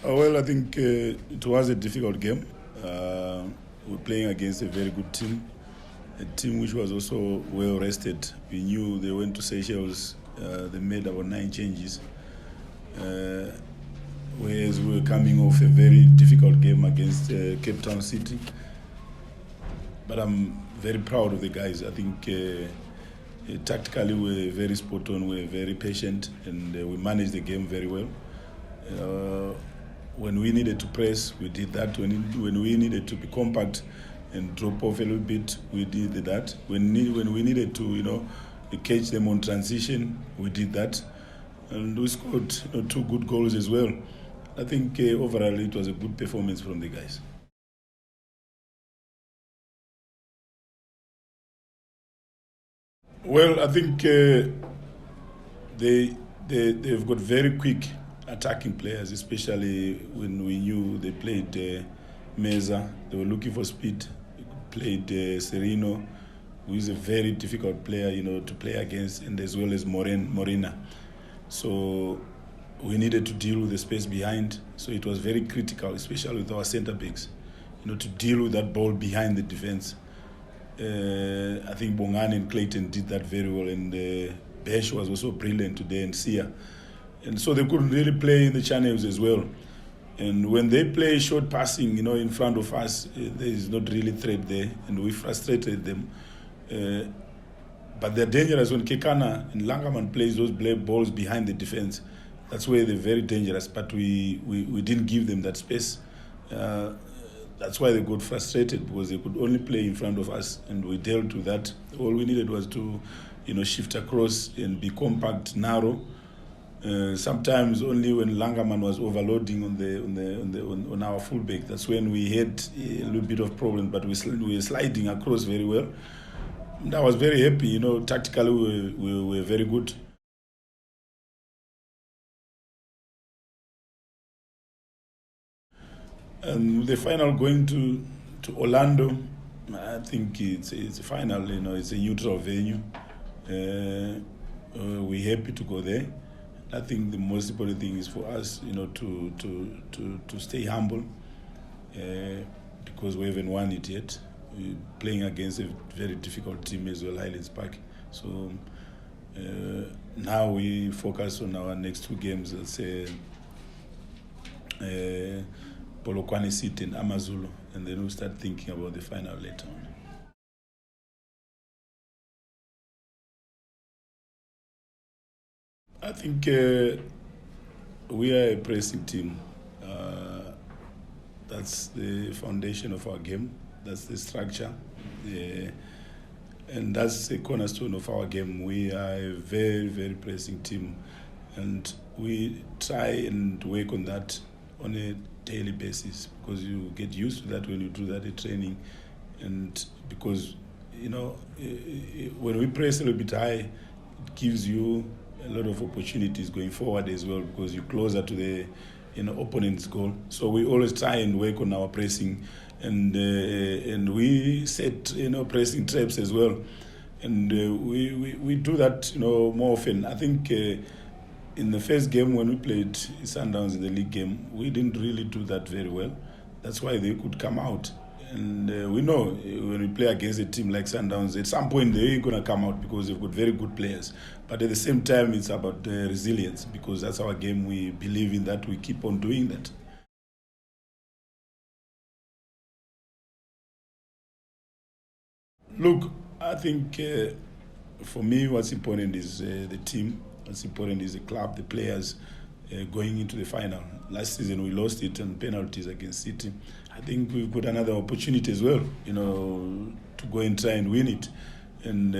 Well, I think it was a difficult game. We're playing against a very good team, a team which was also well rested. We knew they went to Seychelles, they made about 9 changes, whereas we were coming off a very difficult game against Cape Town City. But I'm very proud of the guys. I think tactically we're very spot on, we're very patient, and we managed the game very well. When we needed to press, we did that. When we needed to be compact and drop off a little bit, we did that. When we needed to, catch them on transition, we did that. And we scored 2 good goals as well. I think overall it was a good performance from the guys. Well, I think they've got very quick attacking players, especially when we knew they played Meza. They were looking for speed. They played Serino, who is a very difficult player, to play against, and as well as Morena. So we needed to deal with the space behind. So it was very critical, especially with our centre backs, to deal with that ball behind the defence. I think Bongan and Clayton did that very well, and Besh was also brilliant today, and Sia. And so they couldn't really play in the channels as well. And when they play short passing, in front of us, there is not really threat there, and we frustrated them. But they're dangerous when Kekana and Langerman plays those balls behind the defense. That's where they're very dangerous, but we didn't give them that space. That's why they got frustrated, because they could only play in front of us, and we dealt with that. All we needed was to, shift across and be compact, narrow. Sometimes only when Langerman was overloading on our fullback, that's when we had a little bit of problem. But we were sliding across very well. And I was very happy. Tactically we were very good. And the final going to Orlando, I think it's a final. It's a neutral venue. We're happy to go there. I think the most important thing is for us, to stay humble, because we haven't won it yet. We're playing against a very difficult team as well, Highlands Park. So now we focus on our next 2 games. Let's say Polokwane City and Amazulu, and then we'll start thinking about the final later on. I think we are a pressing team. That's the foundation of our game. That's the structure. And that's the cornerstone of our game. We are a very, very pressing team. And we try and work on that on a daily basis, because you get used to that when you do that in training. And because, when we press a little bit high, it gives you a lot of opportunities going forward as well, because you're closer to the opponent's goal. So we always try and work on our pressing, and we set pressing traps as well, and we do that more often. I think in the first game when we played Sundowns in the league game, we didn't really do that very well. That's why they could come out. And we know when we play against a team like Sundowns, at some point they're going to come out, because they've got very good players. But at the same time, it's about resilience, because that's our game. We believe in that. We keep on doing that. Look, I think for me what's important is the team. What's important is the club, the players going into the final. Last season we lost it on penalties against City. I think we've got another opportunity as well, to go and try and win it. And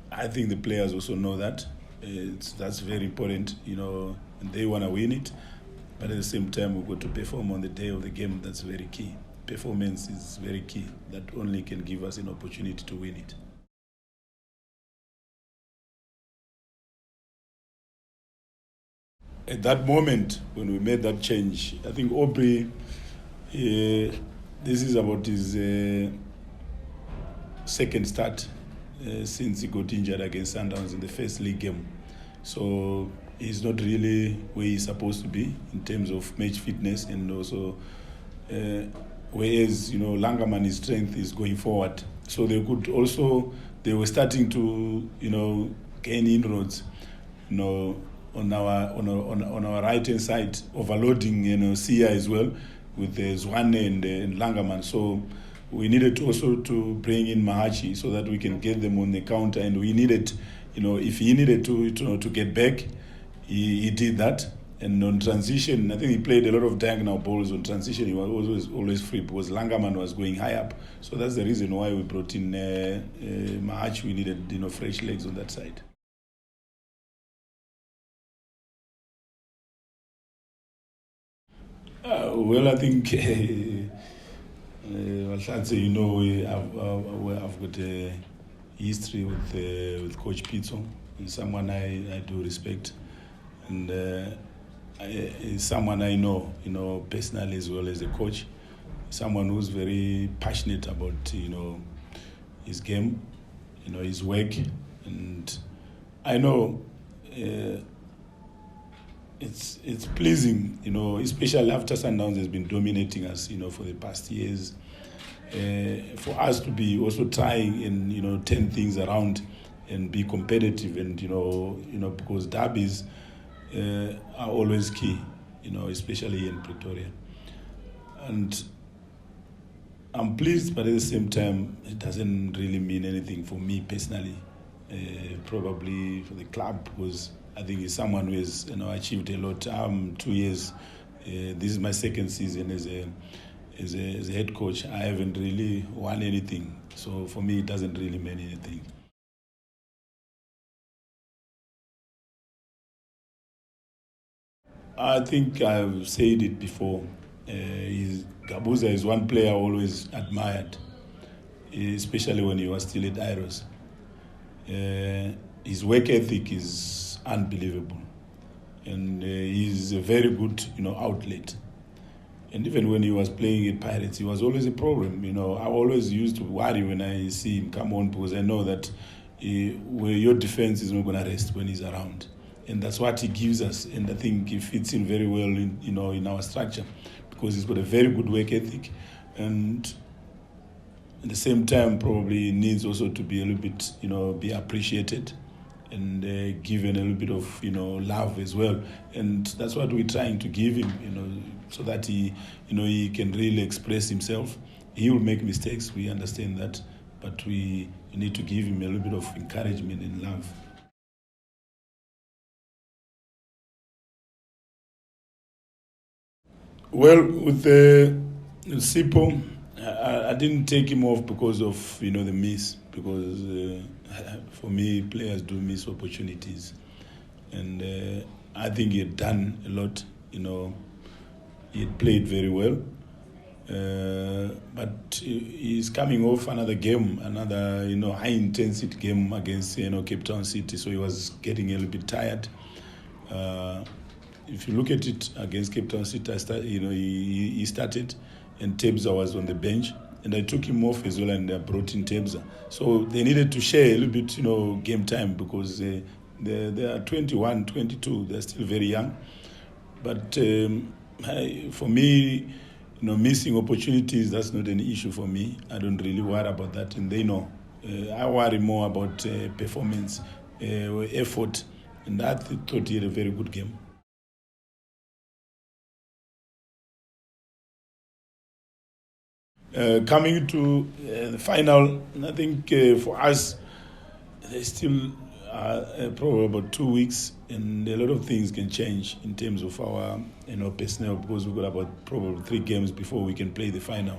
I think the players also know that. That's very important, and they want to win it. But at the same time, we've got to perform on the day of the game. That's very key. Performance is very key. That only can give us an opportunity to win it. At that moment, when we made that change, I think Aubrey, this is about his second start since he got injured against Sundowns in the first league game. So he's not really where he's supposed to be in terms of match fitness, and also whereas Langerman's strength is going forward. So they were starting to gain inroads on our right hand side, overloading Sia as well with Zwane and Langerman. So we needed also to bring in Mahachi so that we can get them on the counter, and we needed, if he needed to get back, he did that. And on transition, I think he played a lot of diagonal balls on transition. He was always free because Langerman was going high up. So that's the reason why we brought in Mahachi. We needed fresh legs on that side. Well, I think I've got a history with Coach Pitso. He's someone I do respect, and he's someone I know personally as well as a coach. Someone who's very passionate about his game, his work, and I know. It's pleasing, especially after Sundowns has been dominating us, for the past years. For us to be also trying and turn things around and be competitive, and because derbies are always key, especially in Pretoria. And I'm pleased, but at the same time, it doesn't really mean anything for me personally. Probably for the club, because I think he's someone who has achieved a lot. 2 years. This is my second season as a head coach. I haven't really won anything, so for me it doesn't really mean anything. I think I've said it before. Gabuza is one player I always admired, especially when he was still at Iros. His work ethic is unbelievable, and he's a very good outlet. And even when he was playing at Pirates, he was always a problem. I always used to worry when I see him come on, because I know that where your defense is not going to rest when he's around, and that's what he gives us. And I think he fits in very well in our structure, because he's got a very good work ethic, and at the same time probably needs also to be a little bit be appreciated and given a little bit of love as well. And that's what we're trying to give him, so that he he can really express himself. He will make mistakes, we understand that, but we need to give him a little bit of encouragement and love. Well, with Sipo, I didn't take him off because of the miss, because for me players do miss opportunities, and I think he had done a lot. He had played very well, but he's coming off another game, another high intensity game against Cape Town City, so he was getting a little bit tired. If you look at it against Cape Town City, he started, and Tebza was on the bench, and I took him off as well, and I brought in Tebza. So they needed to share a little bit, game time, because they are 21, 22. They're still very young. But for me, missing opportunities, that's not an issue for me. I don't really worry about that, and they know. I worry more about performance, effort, and I thought he had a very good game. Coming to the final, I think for us, there's still probably about 2 weeks, and a lot of things can change in terms of our personnel, because we've got about probably 3 games before we can play the final.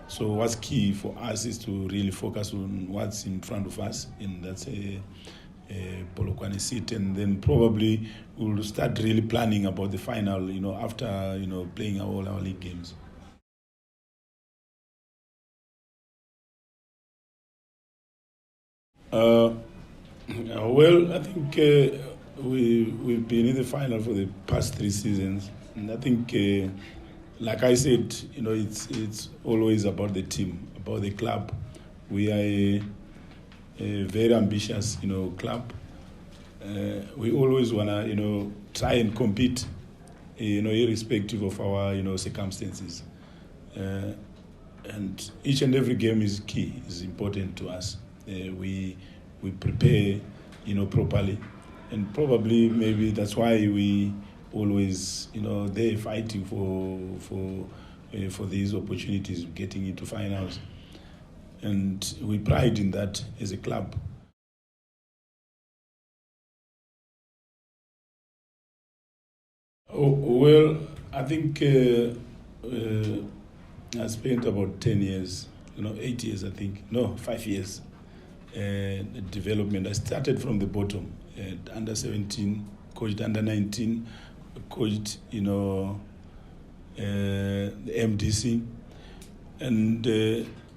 So what's key for us is to really focus on what's in front of us, and that's a Polokwane seat, and then probably we'll start really planning about the final, after playing all our league games. Well, I think we've been in the final for the past 3 seasons, and I think, like I said, it's always about the team, about the club. We are a very ambitious, club, we always want to, try and compete, irrespective of our, circumstances. And each and every game is key, is important to us. We prepare, properly, and probably maybe that's why we always, they're fighting for these opportunities, getting into finals, and we pride in that as a club. Oh, well, I think I spent about 10 years, 8 years, I think. No, 5 years. Development. I started from the bottom, under 17, coached under 19, coached, the MDC. And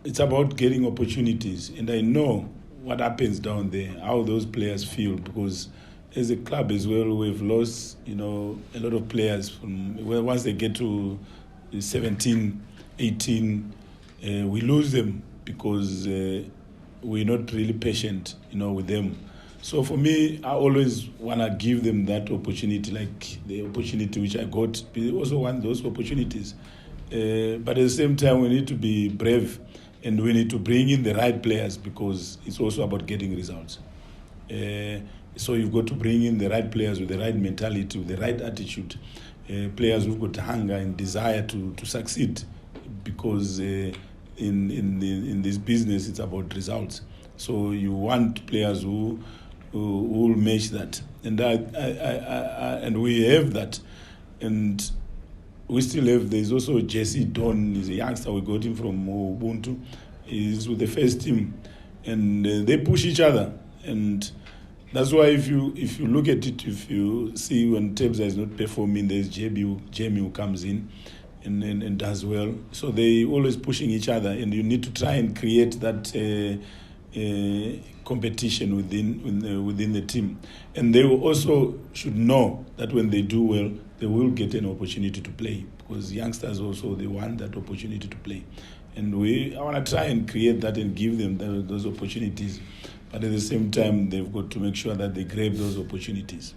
it's about getting opportunities. And I know what happens down there, how those players feel, because as a club as well, we've lost, a lot of players from once they get to 17, 18, we lose them because we're not really patient, with them. So for me, I always want to give them that opportunity, like the opportunity which I got. We also want those opportunities. But at the same time, we need to be brave, and we need to bring in the right players, because it's also about getting results. So you've got to bring in the right players with the right mentality, with the right attitude, players who've got hunger and desire to succeed, because in this business it's about results. So you want players who will match that, and and we have that, and we still have. There's also Jesse Don. He's a youngster. We got him from Ubuntu. He's with the first team, and they push each other. And that's why if you look at it, if you see when Tembo is not performing, there's Jamie who comes in and does well. So they always pushing each other, and you need to try and create that competition within the team. And they also should know that when they do well, they will get an opportunity to play, because youngsters also, they want that opportunity to play. And I want to try and create that and give them those opportunities. But at the same time, they've got to make sure that they grab those opportunities.